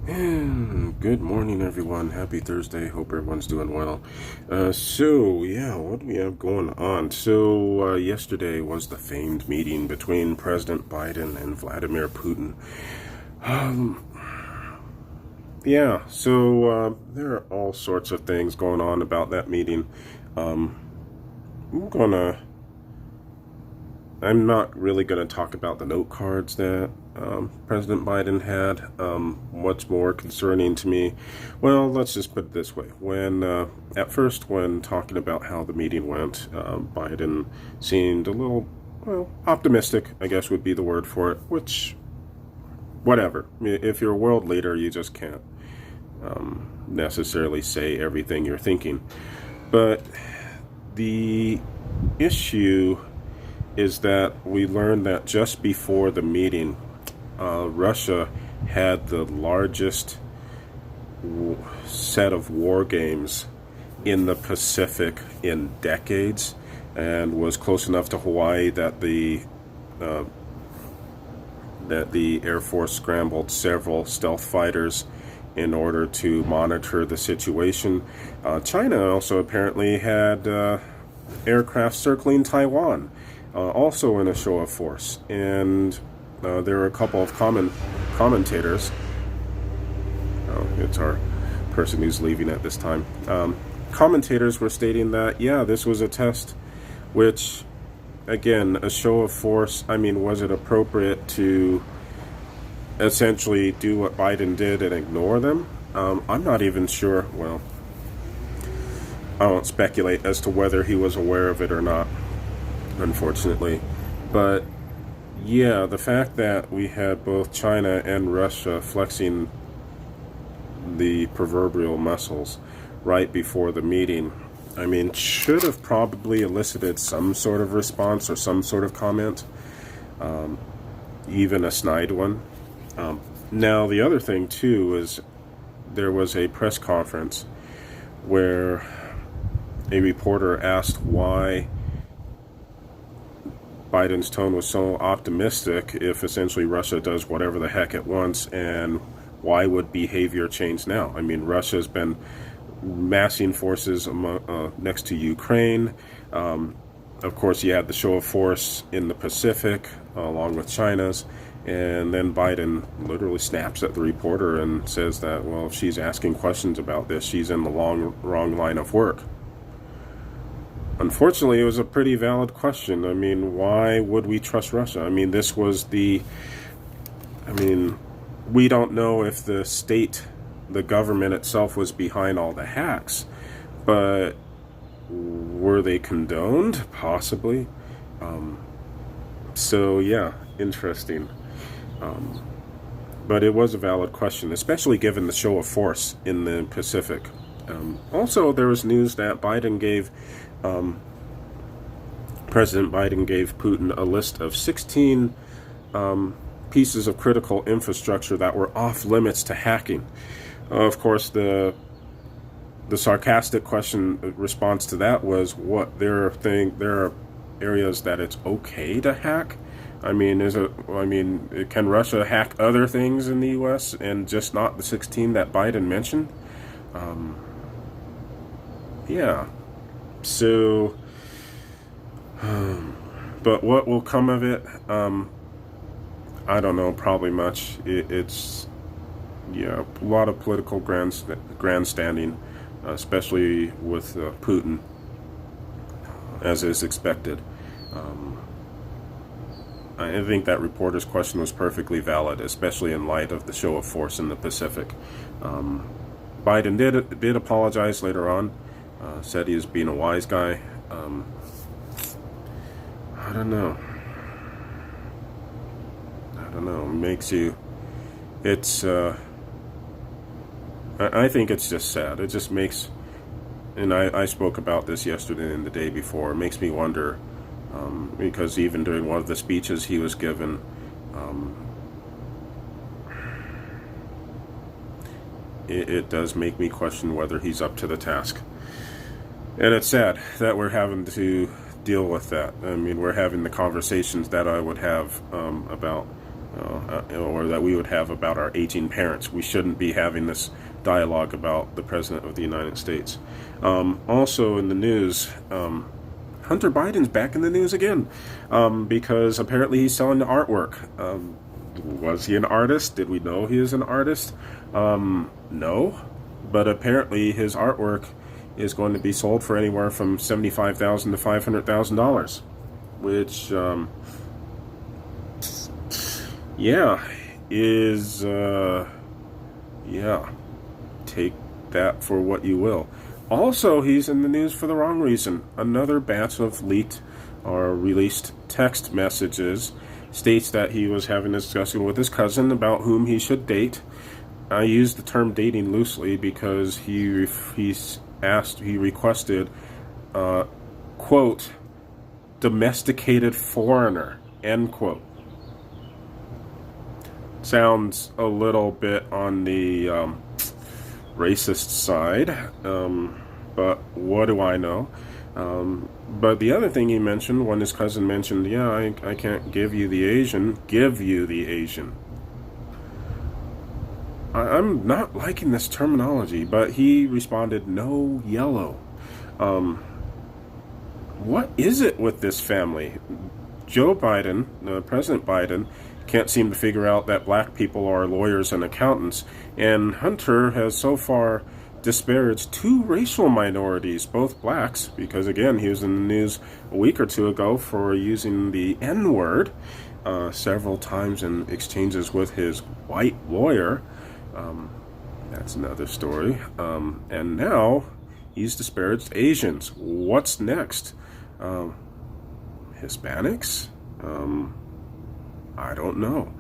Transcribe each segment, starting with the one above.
And good morning, everyone. Happy Thursday. Hope everyone's doing well. What do we have going on? Yesterday was the famed meeting between President Biden and Vladimir Putin. Um, there are all sorts of things going on about that meeting. Um, I'm gonna I'm not really going to talk about the note cards that President Biden had. What's more concerning to me, well, let's just put it this way. At first, when talking about how the meeting went, Biden seemed a little, well, optimistic, I guess would be the word for it, which, whatever. If you're a world leader, you just can't necessarily say everything you're thinking. But the issue is that we learned that just before the meeting, Russia had the largest set of war games in the Pacific in decades, and was close enough to Hawaii that the Air Force scrambled several stealth fighters in order to monitor the situation. China also apparently had aircraft circling Taiwan, also in a show of force. And there were a couple of commentators. Oh, it's our person who's leaving at this time. Commentators were stating that, yeah, this was a test, which, again, a show of force. I mean, was it appropriate to essentially do what Biden did and ignore them? I'm not even sure. Well, I won't speculate as to whether he was aware of it or not, unfortunately. But yeah, the fact that we had both China and Russia flexing the proverbial muscles right before the meeting, I mean, should have probably elicited some sort of response or some sort of comment, even a snide one. Now, the other thing, too, is there was a press conference where a reporter asked why Biden's tone was so optimistic if essentially Russia does whatever the heck it wants, and why would behavior change now? I mean, Russia's been massing forces next to Ukraine. Of course, you had the show of force in the Pacific along with China's, and then Biden literally snaps at the reporter and says that, well, if she's asking questions about this, she's in the wrong line of work. Unfortunately, it was a pretty valid question. I mean, why would we trust Russia? I mean, we don't know if the government itself was behind all the hacks, but were they condoned? Possibly. Yeah, interesting. But it was a valid question, especially given the show of force in the Pacific. Also, there was news that President Biden gave Putin a list of 16 pieces of critical infrastructure that were off limits to hacking. Of course, the sarcastic response to that was, what, there are areas that it's okay to hack? I mean, can Russia hack other things in the U.S. and just not the 16 that Biden mentioned? Yeah. So, but what will come of it? I don't know. Probably much. It's a lot of political grandstanding, especially with Putin, as is expected. I think that reporter's question was perfectly valid, especially in light of the show of force in the Pacific. Biden did apologize later on, said he was being a wise guy. I don't know. I think it's just sad. It just makes, and I spoke about this yesterday and the day before, it makes me wonder, because even during one of the speeches he was given, it does make me question whether he's up to the task. And it's sad that we're having to deal with that. I mean, we're having the conversations that I would have about or that we would have about our aging parents. We shouldn't be having this dialogue about the President of the United States. Also in the news, Hunter Biden's back in the news again, because apparently he's selling the artwork. Was he an artist? Did we know he is an artist? No, but apparently his artwork is going to be sold for anywhere from $75,000 to $500,000, which, take that for what you will. Also, he's in the news for the wrong reason. Another batch of leaked or released text messages states that he was having a discussion with his cousin about whom he should date. I use the term dating loosely because he requested, quote, domesticated foreigner, end quote. Sounds a little bit on the racist side, but what do I know? But the other thing he mentioned, when his cousin mentioned, I can't give you the Asian, give you the Asian. I'm not liking this terminology, but he responded, no yellow. What is it with this family? Joe Biden, President Biden, can't seem to figure out that black people are lawyers and accountants, and Hunter has so far disparaged two racial minorities, both blacks, because again, he was in the news a week or two ago for using the N-word several times in exchanges with his white lawyer. That's another story. And now he's disparaged Asians. What's next? Hispanics? I don't know.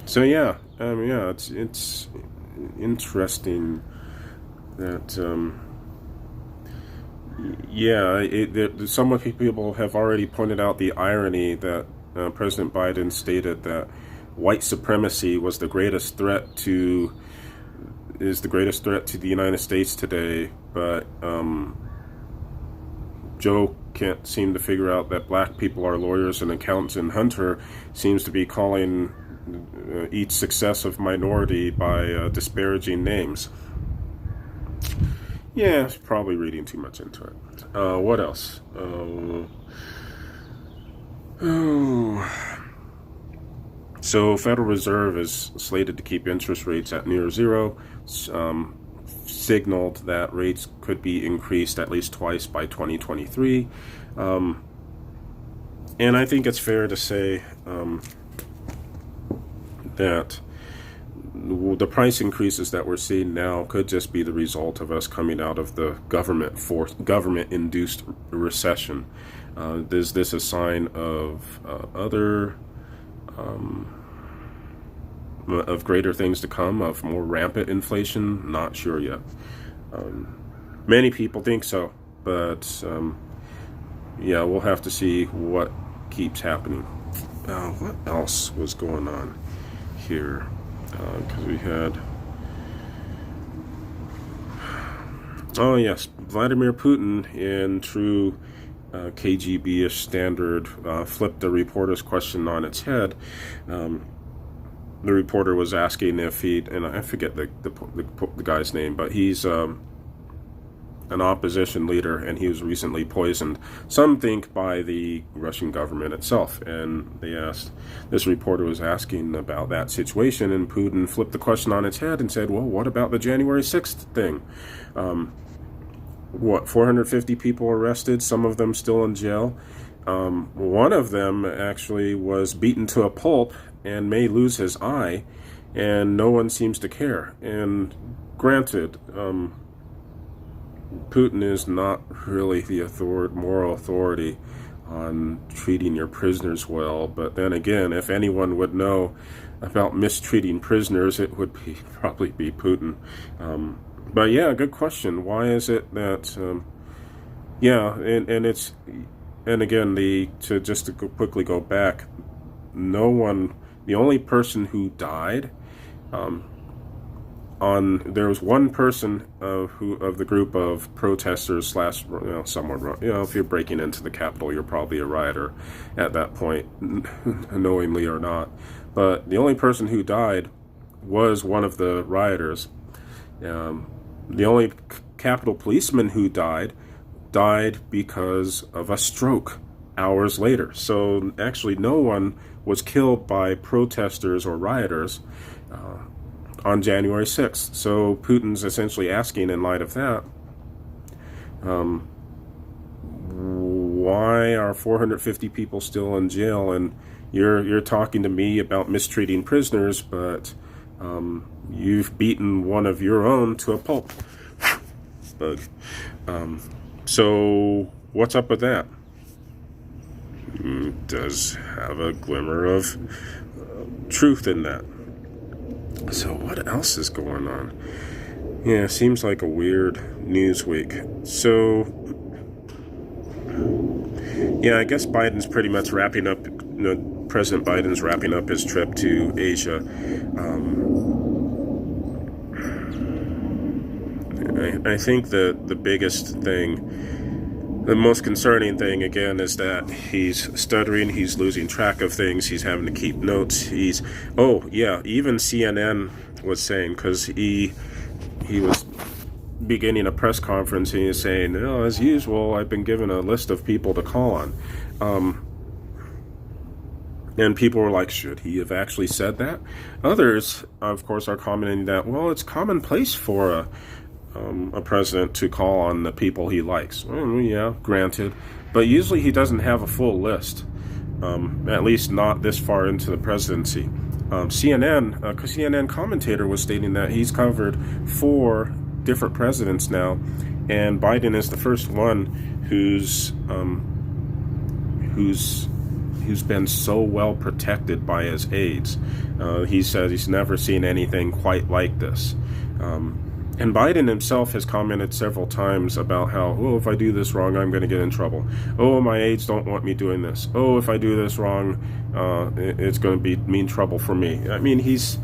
It's interesting that some of people have already pointed out the irony that President Biden stated that white supremacy was the greatest threat to the United States today, but Joe can't seem to figure out that black people are lawyers and accountants, and Hunter seems to be calling each successive minority by disparaging names. Yeah, it's probably reading too much into it. What else? So Federal Reserve is slated to keep interest rates at near zero, signaled that rates could be increased at least twice by 2023. And I think it's fair to say that the price increases that we're seeing now could just be the result of us coming out of the government-induced recession. Is this a sign of of greater things to come, of more rampant inflation? Not sure yet. Many people think so, but we'll have to see what keeps happening. What else was going on here? Because we had... Oh, yes, Vladimir Putin, in true KGB-ish standard, flipped the reporter's question on its head. The reporter was asking if and I forget the guy's name, but he's an opposition leader, and he was recently poisoned, some think by the Russian government itself. And this reporter was asking about that situation, and Putin flipped the question on its head and said, well, what about the January 6th thing? 450 people arrested, some of them still in jail. One of them actually was beaten to a pulp and may lose his eye, and no one seems to care. And granted, Putin is not really the moral authority on treating your prisoners well, but then again, if anyone would know about mistreating prisoners, it would probably be Putin. But yeah, good question. Why is it that and again, to quickly go back, the only person who died there was one person of the group of protesters slash, someone, if you're breaking into the Capitol, you're probably a rioter at that point, knowingly or not. But the only person who died was one of the rioters. The only Capitol policeman who died because of a stroke hours later. So actually no one was killed by protesters or rioters on January 6th. So Putin's essentially asking, in light of that, why are 450 people still in jail? And you're talking to me about mistreating prisoners, but you've beaten one of your own to a pulp. Bug. So what's up with that? Does have a glimmer of truth in that. So what else is going on? Yeah, seems like a weird news week. So yeah, I guess Biden's pretty much wrapping up. President Biden's wrapping up his trip to Asia. I think the biggest thing, the most concerning thing, again, is that he's stuttering, he's losing track of things, he's having to keep notes. Even CNN was saying, because he was beginning a press conference and he was saying, as usual, I've been given a list of people to call on. And people were like, should he have actually said that? Others, of course, are commenting that, well, it's commonplace for a president to call on the people he likes. Well, yeah, granted. But usually he doesn't have a full list, at least not this far into the presidency. CNN commentator was stating that he's covered 4 different presidents now, and Biden is the first one who's been so well protected by his aides. He says he's never seen anything quite like this. And Biden himself has commented several times about how, if I do this wrong, I'm going to get in trouble. My aides don't want me doing this. If I do this wrong, it's going to mean trouble for me. I mean, he's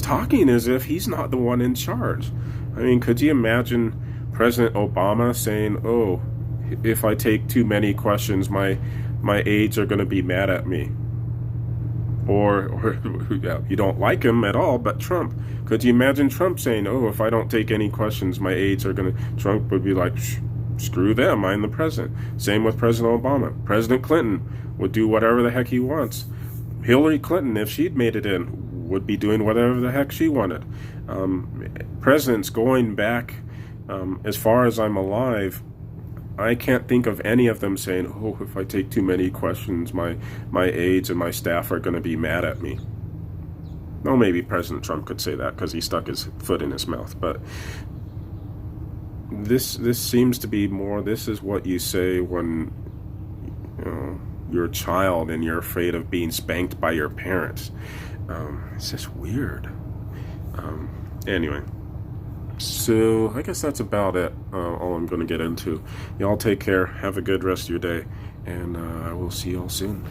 talking as if he's not the one in charge. I mean, could you imagine President Obama saying, if I take too many questions, my aides are going to be mad at me? Or you don't like him at all, but Trump. Could you imagine Trump saying, if I don't take any questions, my aides are going to... Trump would be like, screw them, I'm the president. Same with President Obama. President Clinton would do whatever the heck he wants. Hillary Clinton, if she'd made it in, would be doing whatever the heck she wanted. Presidents going back as far as I'm alive, I can't think of any of them saying, if I take too many questions, my aides and my staff are going to be mad at me. Well, maybe President Trump could say that because he stuck his foot in his mouth. But this seems to be more, this is what you say when you're a child and you're afraid of being spanked by your parents. It's just weird. Anyway. So I guess that's about it, all I'm going to get into. Y'all take care, have a good rest of your day, and I will see y'all soon.